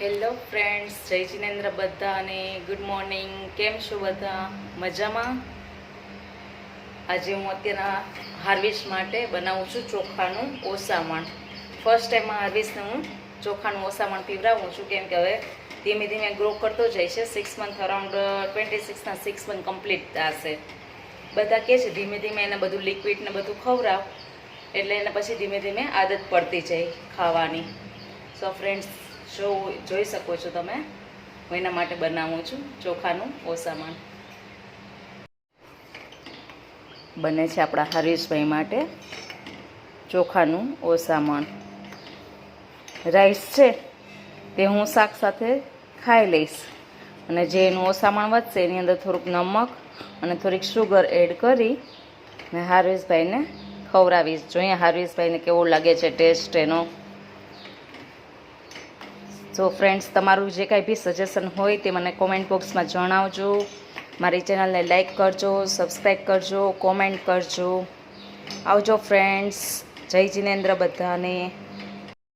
Hello friends, જય જિનેન્દ્ર બધાને good morning. કેમ છો બધા? મજામાં? આજે હું અત્યારના હાર્વેસ્ટ માટે બનાવું છું ચોખાનું ઓસામણ. ફર્સ્ટ ટાઈમ હાર્વેસ્ટને હું ચોખાનું ઓસામણ પીવડાવું છું, કેમ કે હવે ધીમે ધીમે ગ્રો કરતો જાય છે. 6 મંથ અરાઉન્ડ 26ના 6 મંથ કમ્પ્લીટ થશે. બધા કહે છે ધીમે ધીમે એને બધું લિક્વિડ ને બધું ખવડાવ એટલે એને પછી ધીમે ધીમે આદત પડતી જાય ખાવાની. સો ફ્રેન્ડ્સ, જોઈ શકો છો તમે, હું એના માટે બનાવું છું ચોખાનું ઓસામણ. બને છે આપણા હરીશભાઈ માટે ચોખાનું ઓસામણ. રાઈસ છે તે હું શાક સાથે ખાઈ લઈશ, અને જે એનું ઓસામણ વધશે એની અંદર થોડુંક નમક અને થોડીક શુગર એડ કરી ને હાર્વેશભાઈને ખવડાવીશ. જોઈએ હાર્વેશભાઈને કેવો લાગે છે ટેસ્ટ એનો. સો ફ્રેન્ડ્સ, તમારું જે કાંઈ બી સજેશન હોય તે મને કોમેન્ટ બોક્સમાં જણાવજો. મારી ચેનલને લાઈક કરજો, સબસ્ક્રાઈબ કરજો, કોમેન્ટ કરજો. આવજો ફ્રેન્ડ્સ, જય જિનેન્દ્ર બધાને.